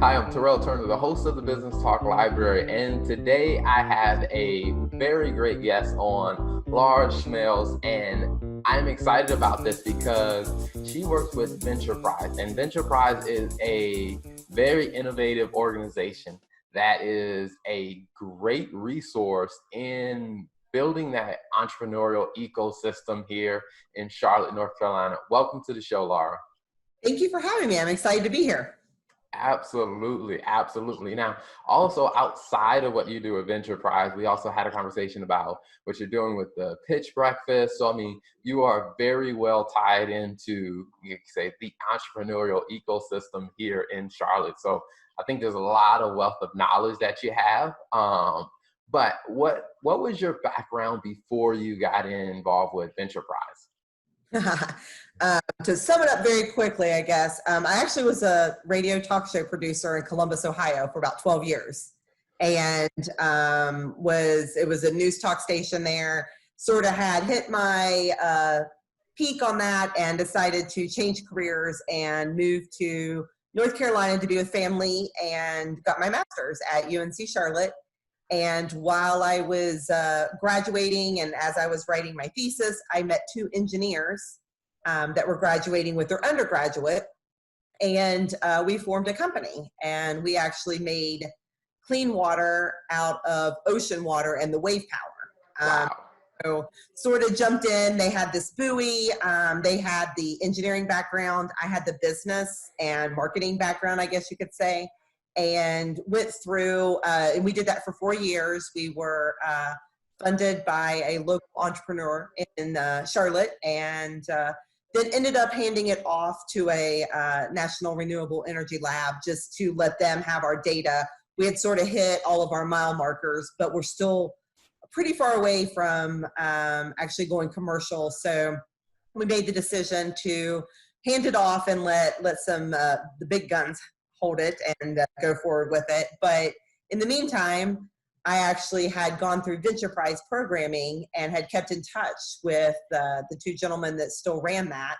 Hi, I'm Terrell Turner, the host of the Business Talk Library, and today I have a very great guest on, Laura Smailes, and I'm excited about this because she works with Ventureprise, and Ventureprise is a very innovative organization that is a great resource in building that entrepreneurial ecosystem here in Charlotte, North Carolina. Welcome to the show, Laura. Thank you for having me. I'm excited to be here. Absolutely, absolutely. Now, also outside of what you do at Ventureprise, we also had a conversation about what you're doing with the pitch breakfast. So, I mean, you are very well tied into, you could say, the entrepreneurial ecosystem here in Charlotte. So, I think there's a lot of wealth of knowledge that you have. But what was your background before you got involved with Ventureprise? To sum it up very quickly, I guess, I actually was a radio talk show producer in Columbus, Ohio for about 12 years. And it was a news talk station there, sort of had hit my peak on that and decided to change careers and move to North Carolina to be with family and got my master's at UNC Charlotte. And while I was graduating and as I was writing my thesis, I met two engineers that were graduating with their undergraduate. And we formed a company. And we actually made clean water out of ocean water and the wave power. Wow. So sort of jumped in. They had this buoy. They had the engineering background. I had the business and marketing background, I guess you could say. And went through, and we did that for 4 years. We were funded by a local entrepreneur in Charlotte, and then ended up handing it off to a national renewable energy lab just to let them have our data. We had sort of hit all of our mile markers, but we're still pretty far away from actually going commercial. So we made the decision to hand it off and let some the big guns hold it and go forward with it. But in the meantime, I actually had gone through Ventureprise programming and had kept in touch with the two gentlemen that still ran that.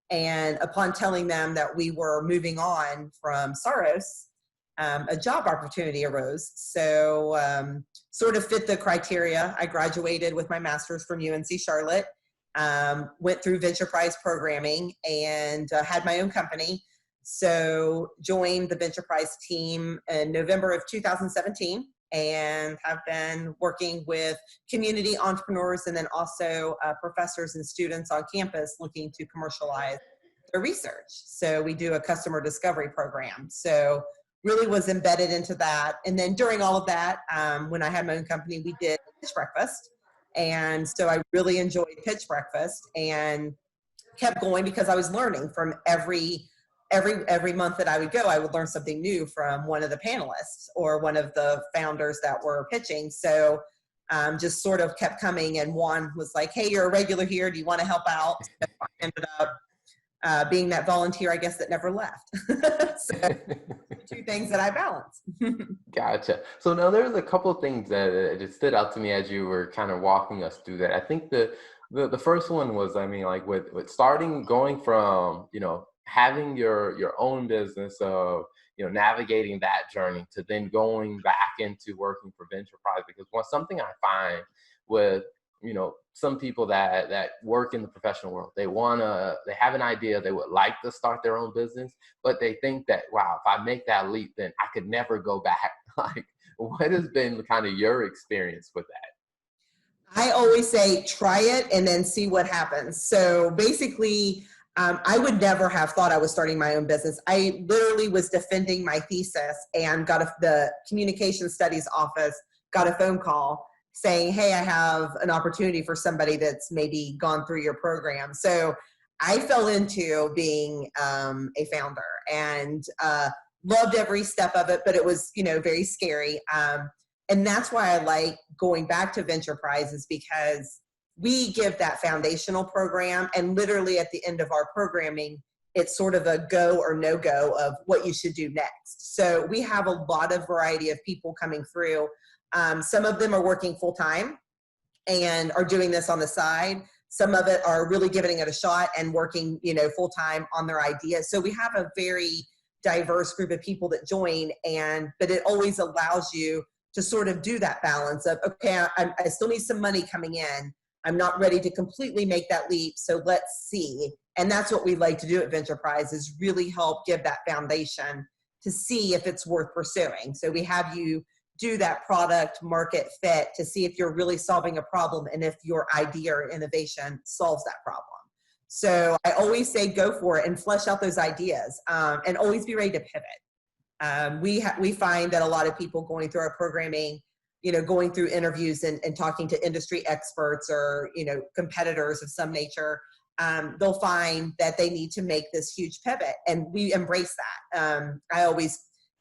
And upon telling them that we were moving on from Saros, a job opportunity arose. So sort of fit the criteria. I graduated with my master's from UNC Charlotte, went through Ventureprise programming and had my own company. So joined the Ventureprise team in November of 2017 and have been working with community entrepreneurs and then also professors and students on campus looking to commercialize their research. So we do a customer discovery program. So really was embedded into that. And then during all of that, when I had my own company, we did pitch breakfast. And so I really enjoyed pitch breakfast and kept going because I was learning from every month that I would go, I would learn something new from one of the panelists or one of the founders that were pitching. So just sort of kept coming, and one was like, hey, you're a regular here. Do you want to help out? So I ended up being that volunteer, I guess, that never left. So two things that I balance. Gotcha. So now there's a couple of things that just stood out to me as you were kind of walking us through that. I think the first one was, I mean, like with starting, going from, having your own business of, navigating that journey to then going back into working for Ventureprise, because something I find with, some people that work in the professional world, they have an idea, they would like to start their own business, but they think that, wow, if I make that leap, then I could never go back. Like, what has been kind of your experience with that? I always say, try it and then see what happens. So basically, I would never have thought I was starting my own business. I literally was defending my thesis and the communication studies office got a phone call saying, hey, I have an opportunity for somebody that's maybe gone through your program. So I fell into being a founder and loved every step of it, but it was, very scary. And that's why I like going back to Ventureprise, is because we give that foundational program, and literally at the end of our programming, it's sort of a go or no go of what you should do next. So we have a lot of variety of people coming through. Some of them are working full time and are doing this on the side. Some of it are really giving it a shot and working, full time on their idea. So we have a very diverse group of people that join, but it always allows you to sort of do that balance of, okay, I still need some money coming in. I'm not ready to completely make that leap, so let's see. And that's what we like to do at Ventureprise, is really help give that foundation to see if it's worth pursuing. So we have you do that product market fit to see if you're really solving a problem and if your idea or innovation solves that problem. So I always say go for it and flesh out those ideas, and always be ready to pivot. We find that a lot of people going through our programming, going through interviews and talking to industry experts or, competitors of some nature, they'll find that they need to make this huge pivot, and we embrace that.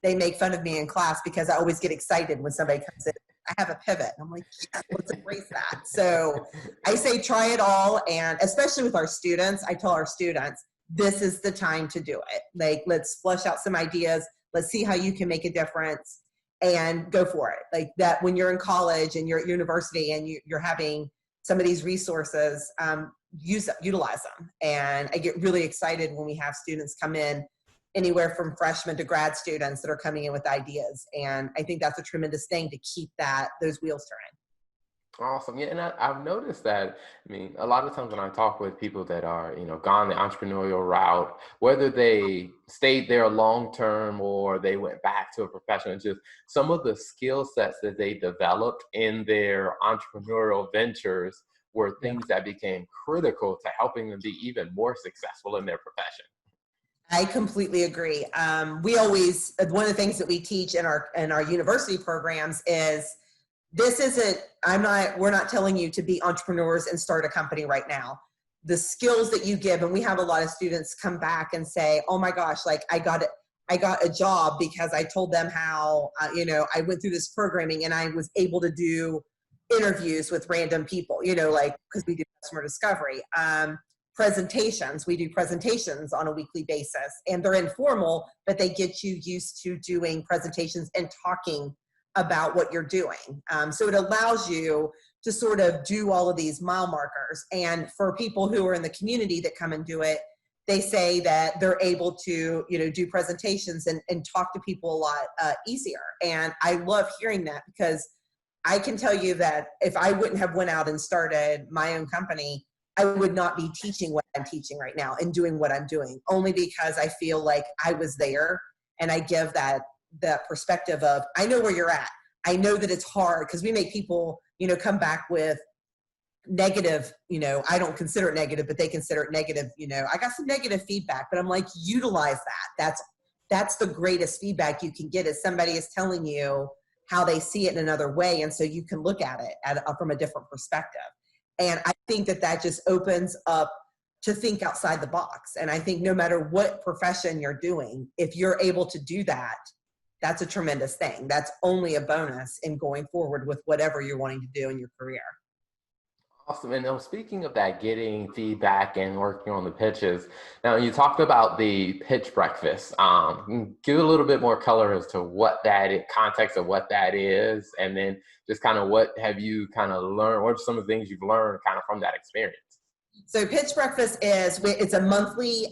They make fun of me in class because I always get excited when somebody comes in, I have a pivot. I'm like, yes, let's embrace that. So I say try it all, and especially with our students, I tell our students, this is the time to do it. Like, let's flesh out some ideas. Let's see how you can make a difference and go for it. Like that, when you're in college and you're at university and you're having some of these resources, utilize them. And I get really excited when we have students come in, anywhere from freshmen to grad students that are coming in with ideas. And I think that's a tremendous thing to keep those wheels turning. Awesome. Yeah, and I've noticed that, a lot of times when I talk with people that are, gone the entrepreneurial route, whether they stayed there long term or they went back to a profession, just some of the skill sets that they developed in their entrepreneurial ventures were things that became critical to helping them be even more successful in their profession. I completely agree. One of the things that we teach in our university programs is, we're not telling you to be entrepreneurs and start a company right now. The skills that you give, and we have a lot of students come back and say, oh my gosh, like I got a job because I told them how, I went through this programming and I was able to do interviews with random people, because we do customer discovery. Presentations, we do presentations on a weekly basis, and they're informal, but they get you used to doing presentations and talking about what you're doing. So it allows you to sort of do all of these mile markers. And for people who are in the community that come and do it, they say that they're able to, do presentations and talk to people a lot easier. And I love hearing that, because I can tell you that if I wouldn't have went out and started my own company, I would not be teaching what I'm teaching right now and doing what I'm doing, only because I feel like I was there, and I give that perspective of, I know where you're at. I know that it's hard, because we make people, come back with negative, I don't consider it negative, but they consider it negative. I got some negative feedback, but I'm like, utilize that. That's the greatest feedback you can get, is somebody is telling you how they see it in another way. And so you can look at it from a different perspective. And I think that just opens up to think outside the box. And I think no matter what profession you're doing, if you're able to do that, that's a tremendous thing. That's only a bonus in going forward with whatever you're wanting to do in your career. Awesome. And now, speaking of that, getting feedback and working on the pitches, now you talked about the pitch breakfast. Give a little bit more color as to context of what that is, and then just kind of what have you kind of learned, what are some of the things you've learned kind of from that experience? So pitch breakfast it's a monthly,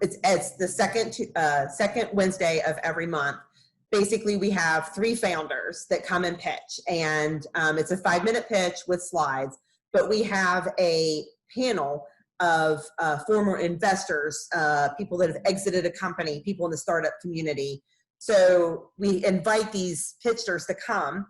it's the second Wednesday of every month. Basically, we have 3 founders that come and pitch, and it's a 5-minute pitch with slides. But we have a panel of former investors, people that have exited a company, people in the startup community. So we invite these pitchers to come,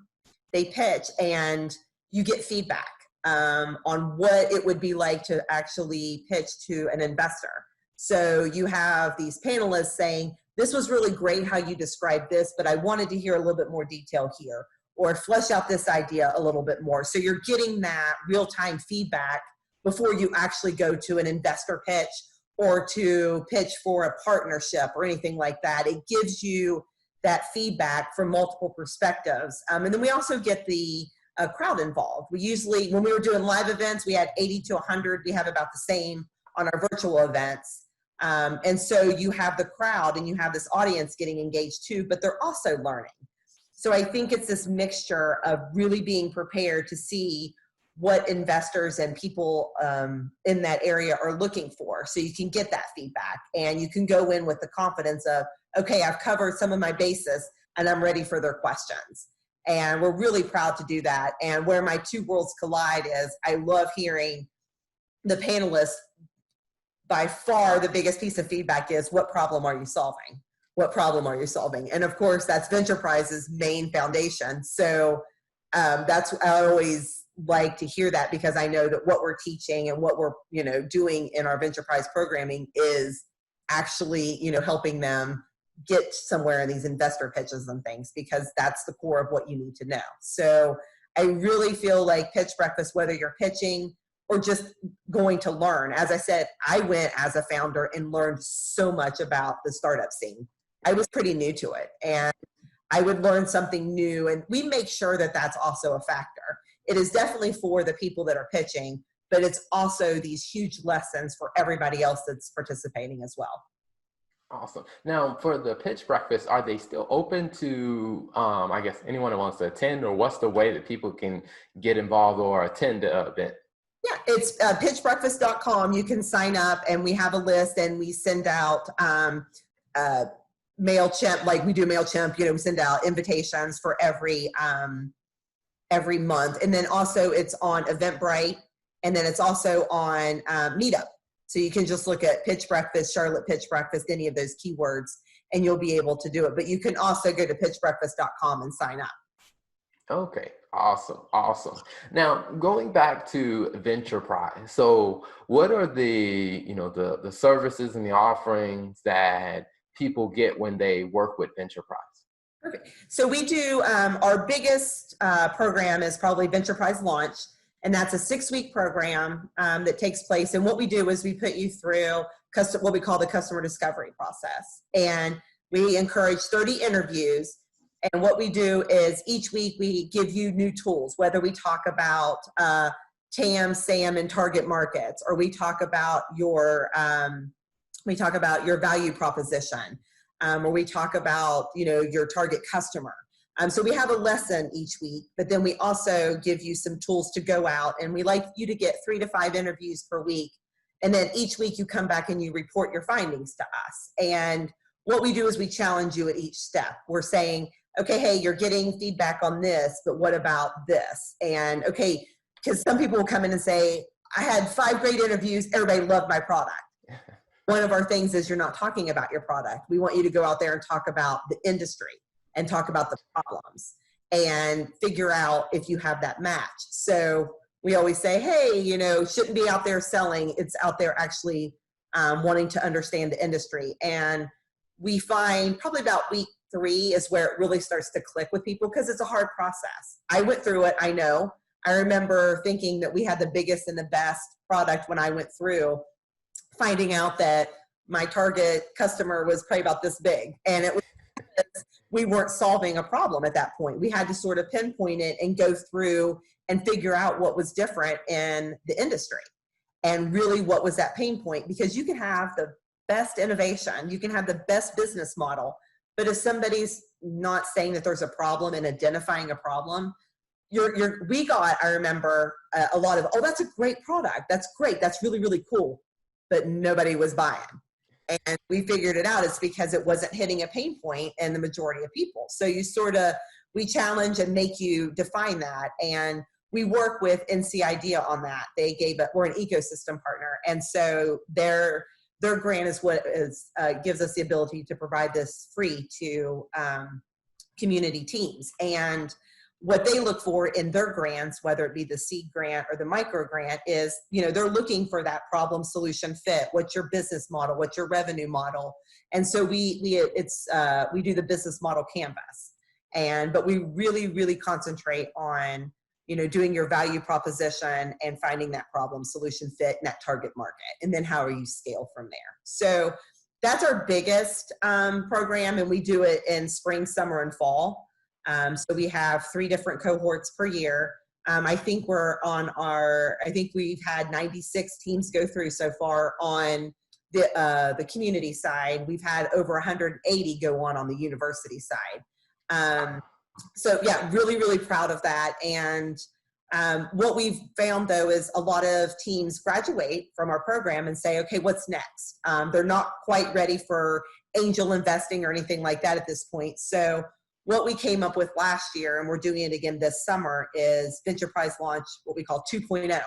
they pitch, and you get feedback on what it would be like to actually pitch to an investor. So you have these panelists saying, this was really great how you described this, but I wanted to hear a little bit more detail here, or flesh out this idea a little bit more. So you're getting that real-time feedback before you actually go to an investor pitch or to pitch for a partnership or anything like that. It gives you that feedback from multiple perspectives. And then we also get the crowd involved. We usually, when we were doing live events, we had 80 to 100. We have about the same on our virtual events. And so you have the crowd and you have this audience getting engaged too, but they're also learning. So I think it's this mixture of really being prepared to see what investors and people in that area are looking for. So you can get that feedback and you can go in with the confidence of, okay, I've covered some of my bases and I'm ready for their questions. And we're really proud to do that. And where my two worlds collide is I love hearing the panelists. By far the biggest piece of feedback is, what problem are you solving? What problem are you solving? And of course, that's Ventureprise's main foundation. So that's, I always like to hear that, because I know that what we're teaching and what we're, doing in our Ventureprise programming is actually, helping them get somewhere in these investor pitches and things, because that's the core of what you need to know. So I really feel like Pitch Breakfast, whether you're pitching or just going to learn. As I said, I went as a founder and learned so much about the startup scene. I was pretty new to it, and I would learn something new, and we make sure that that's also a factor. It is definitely for the people that are pitching, but it's also these huge lessons for everybody else that's participating as well. Awesome. Now, for the pitch breakfast, are they still open to, I guess, anyone who wants to attend, or what's the way that people can get involved or attend the event? Yeah, it's pitchbreakfast.com. You can sign up, and we have a list, and we send out MailChimp, like we do MailChimp, we send out invitations for every month. And then also it's on Eventbrite, and then it's also on Meetup. So you can just look at Pitch Breakfast, Charlotte Pitch Breakfast, any of those keywords, and you'll be able to do it. But you can also go to pitchbreakfast.com and sign up. Okay, awesome. Now, going back to Ventureprise, so what are the the services and the offerings that people get when they work with Ventureprise? Perfect. So we do, our biggest program is probably Ventureprise Launch, and that's a 6-week program that takes place. And what we do is we put you through what we call the customer discovery process. And we encourage 30 interviews. And what we do is each week we give you new tools, whether we talk about TAM, SAM, and target markets, or we talk about your value proposition, or we talk about your target customer. So we have a lesson each week, but then we also give you some tools to go out, and we like you to get 3 to 5 interviews per week. And then each week you come back and you report your findings to us. And what we do is we challenge you at each step. We're saying, okay, hey, you're getting feedback on this, but what about this? And okay, because some people will come in and say, I had 5 great interviews, everybody loved my product. One of our things is you're not talking about your product. We want you to go out there and talk about the industry and talk about the problems and figure out if you have that match. So we always say, hey, shouldn't be out there selling. It's out there actually wanting to understand the industry. And we find probably about week 3 is where it really starts to click with people, because it's a hard process. I went through it, I know. I remember thinking that we had the biggest and the best product when I went through, finding out that my target customer was probably about this big. And it was we weren't solving a problem at that point. We had to sort of pinpoint it and go through and figure out what was different in the industry and really what was that pain point. Because you can have the best innovation, you can have the best business model, but if somebody's not saying that there's a problem and identifying a problem, I remember a lot of, oh, that's a great product. That's great. That's really, really cool. But nobody was buying. And we figured it out. It's because it wasn't hitting a pain point in the majority of people. So we challenge and make you define that. And we work with NCIDEA on that. We're an ecosystem partner. And so their grant is what gives us the ability to provide this free to community teams. And what they look for in their grants, whether it be the seed grant or the micro grant, is, they're looking for that problem solution fit. What's your business model? What's your revenue model? And so we do the business model canvas, but we really, really concentrate on, doing your value proposition and finding that problem solution fit in that target market. And then how are you scale from there? So that's our biggest program. And we do it in spring, summer, and fall. So we have 3 different cohorts per year. I think we've had 96 teams go through so far on the community side. We've had over 180 go on the university side. So yeah, really, really proud of that. And what we've found though is a lot of teams graduate from our program and say, okay, what's next? They're not quite ready for angel investing or anything like that at this point. So what we came up with last year, and we're doing it again this summer, is Ventureprise launch what we call 2.0.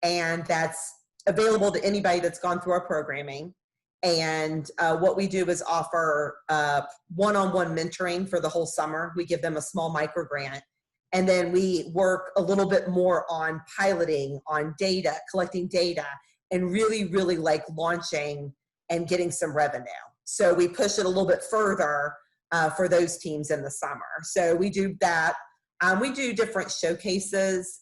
And that's available to anybody that's gone through our programming. And what we do is offer one-on-one mentoring for the whole summer. We give them a small micro grant. And then we work a little bit more on piloting, on data, collecting data, and really, really like launching and getting some revenue. So we push it a little bit further for those teams in the summer. So we do that. We do different showcases.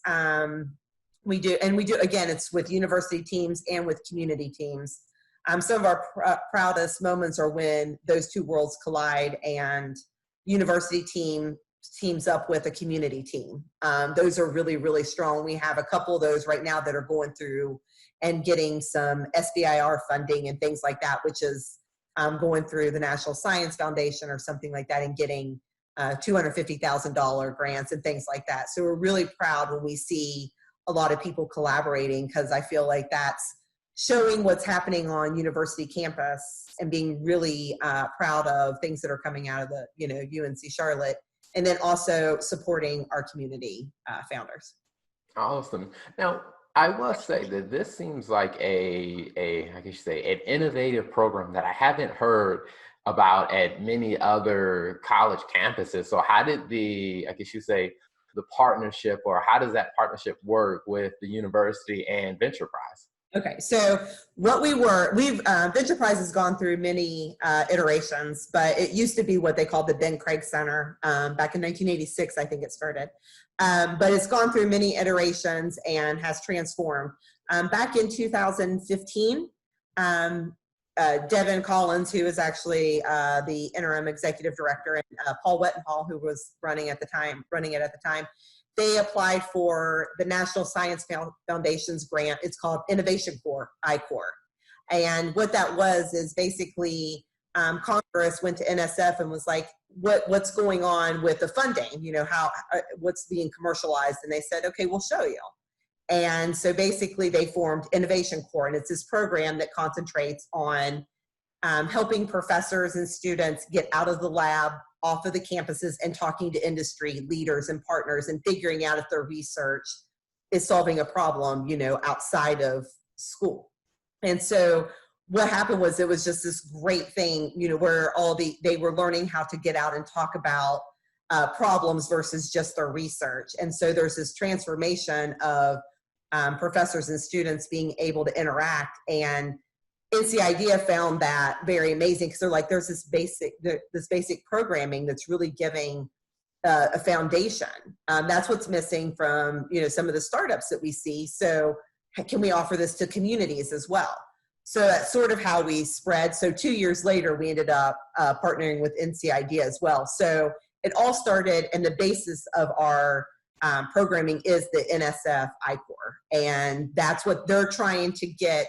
We do, again, it's with university teams and with community teams. Some of our proudest moments are when those two worlds collide and university teams up with a community team. Those are really, really strong. We have a couple of those right now that are going through and getting some SBIR funding and things like that, which is going through the National Science Foundation or something like that and getting $250,000 grants and things like that. So we're really proud when we see a lot of people collaborating, because I feel like that's showing what's happening on university campus and being really proud of things that are coming out of the UNC Charlotte, and then also supporting our community founders. Awesome. Now, I must say that this seems like I guess you say, an innovative program that I haven't heard about at many other college campuses. So how did the partnership, or how does that partnership work with the university and Ventureprise? Okay, so Ventureprise has gone through many iterations, but it used to be what they called the Ben Craig Center. Back in 1986, I think it started. But it's gone through many iterations and has transformed. Back in 2015, Devin Collins, who was actually the interim executive director, and Paul Wettenhall, who was running it at the time, they applied for the National Science Foundation's grant. It's called Innovation Corps, I-Corps. And what that was is basically Congress went to NSF and was like, what's going on with the funding? What's being commercialized? And they said, okay, we'll show you. And so basically they formed Innovation Corps, and it's this program that concentrates on helping professors and students get out of the lab, off of the campuses, and talking to industry leaders and partners and figuring out if their research is solving a problem, outside of school. And so what happened was it was just this great thing, where they were learning how to get out and talk about problems versus just their research. And so there's this transformation of professors and students being able to interact, and NCIDEA found that very amazing, because they're like, there's this basic programming that's really giving a foundation. That's what's missing from some of the startups that we see. So can we offer this to communities as well? So that's sort of how we spread. So 2 years later, we ended up partnering with NCIDEA as well. So it all started, and the basis of our programming is the NSF I-Corps, and that's what they're trying to get.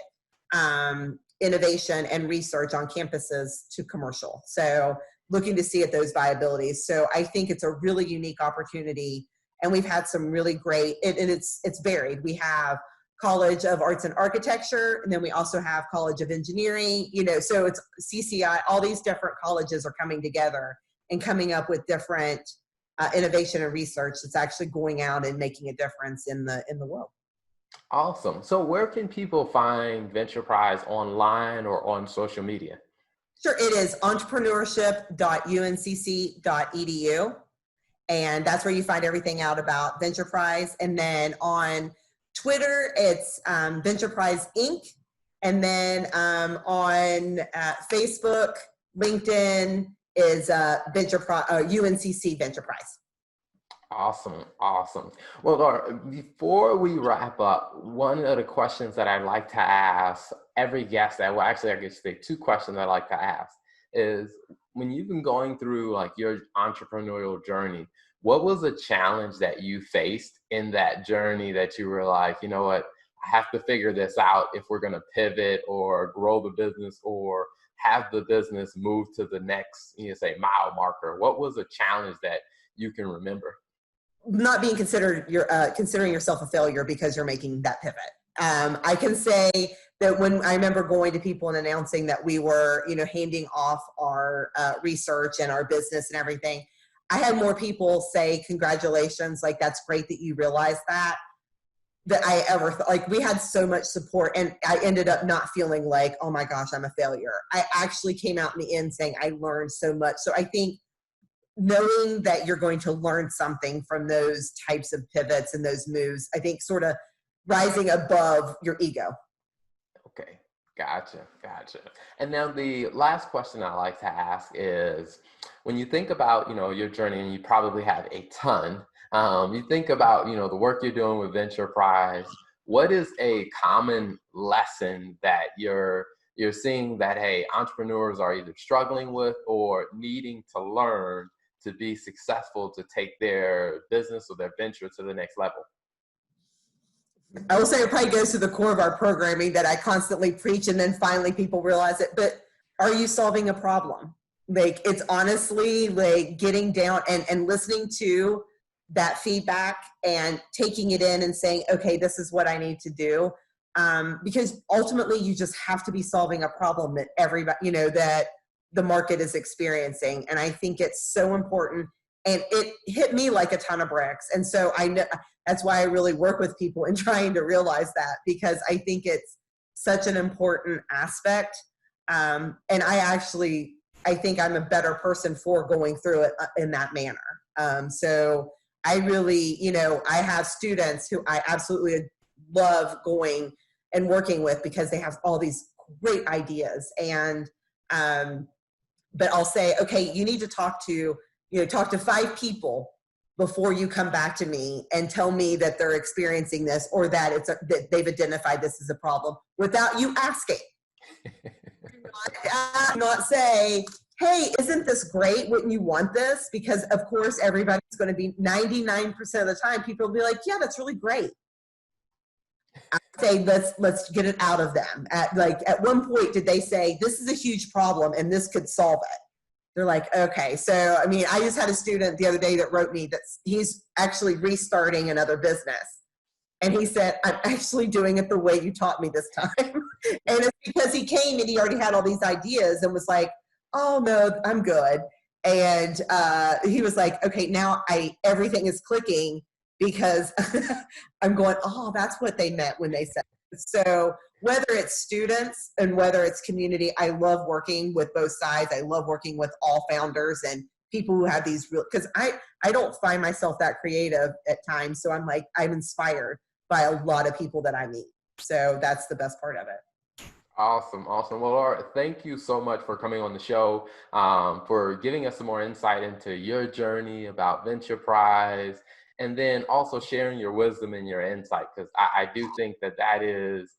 Innovation and research on campuses to commercial. So looking to see at those viabilities. So I think it's a really unique opportunity, and we've had some really great, and it's varied. We have College of Arts and Architecture, and then we also have College of Engineering, so it's CCI, all these different colleges are coming together and coming up with different innovation and research that's actually going out and making a difference in the world. Awesome. So where can people find Ventureprise, online or on social media? Sure, it is entrepreneurship.uncc.edu. And that's where you find everything out about Ventureprise. And then on Twitter, it's Ventureprise Inc. And then on Facebook, LinkedIn is UNCC Ventureprise. Awesome. Well, Laura, before we wrap up, one of the questions that I'd like to ask every guest, I guess say two questions I'd like to ask is, when you've been going through like your entrepreneurial journey, what was a challenge that you faced in that journey that you were like, you know what, I have to figure this out if we're going to pivot or grow the business or have the business move to the next, mile marker? What was a challenge that you can remember? Not being considering yourself a failure because you're making that pivot. I can say that when I remember going to people and announcing that we were, handing off our research and our business and everything, I had more people say, congratulations, like, that's great that you realized that I ever thought. Like, we had so much support, and I ended up not feeling like, oh my gosh, I'm a failure. I actually came out in the end saying I learned so much. So I think knowing that you're going to learn something from those types of pivots and those moves, I think sort of rising above your ego. Okay, gotcha. And now the last question I like to ask is, when you think about, your journey, and you probably have a ton, you think about, the work you're doing with Ventureprise, what is a common lesson that you're seeing that, hey, entrepreneurs are either struggling with or needing to learn to be successful, to take their business or their venture to the next level? I will say it probably goes to the core of our programming that I constantly preach, and then finally people realize it. But are you solving a problem? Like, it's honestly like getting down and listening to that feedback and taking it in and saying, okay, this is what I need to do. Because ultimately you just have to be solving a problem that everybody, that the market is experiencing. And I think it's so important. And it hit me like a ton of bricks. And so I know that's why I really work with people in trying to realize that, because I think it's such an important aspect. And I think I'm a better person for going through it in that manner. So I really, I have students who I absolutely love going and working with because they have all these great ideas. And, but I'll say, okay, you need to talk to 5 people before you come back to me and tell me that they're experiencing this, or that that they've identified this as a problem, without you asking. Not say, hey, isn't this great? Wouldn't you want this? Because of course, everybody's going to be 99% of the time, people will be like, yeah, that's really great. I say, let's get it out of them. At one point, did they say, this is a huge problem and this could solve it? They're like, okay. So, I mean, I just had a student the other day that wrote me that he's actually restarting another business. And he said, I'm actually doing it the way you taught me this time. And it's because he came and he already had all these ideas and was like, oh no, I'm good. And he was like, okay, now everything is clicking, because I'm going, oh, that's what they meant when they said it. So whether it's students and whether it's community, I love working with both sides. I love working with all founders and people who have these because I don't find myself that creative at times. So I'm inspired by a lot of people that I meet. So that's the best part of it. Awesome. Well, Laura, thank you so much for coming on the show, for giving us some more insight into your journey about Ventureprise, and then also sharing your wisdom and your insight, because I do think that is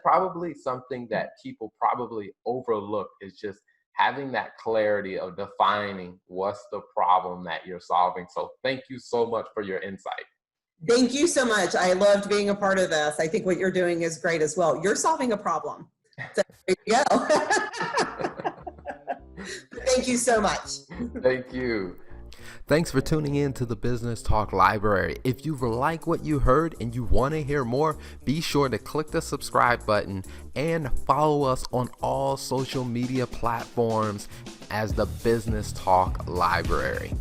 probably something that people probably overlook, is just having that clarity of defining what's the problem that you're solving. So thank you so much for your insight. Thank you so much. I loved being a part of this. I think what you're doing is great as well. You're solving a problem. So there you go. Thank you so much. Thank you. Thanks for tuning in to the Business Talk Library. If you like what you heard and you want to hear more, be sure to click the subscribe button and follow us on all social media platforms as the Business Talk Library.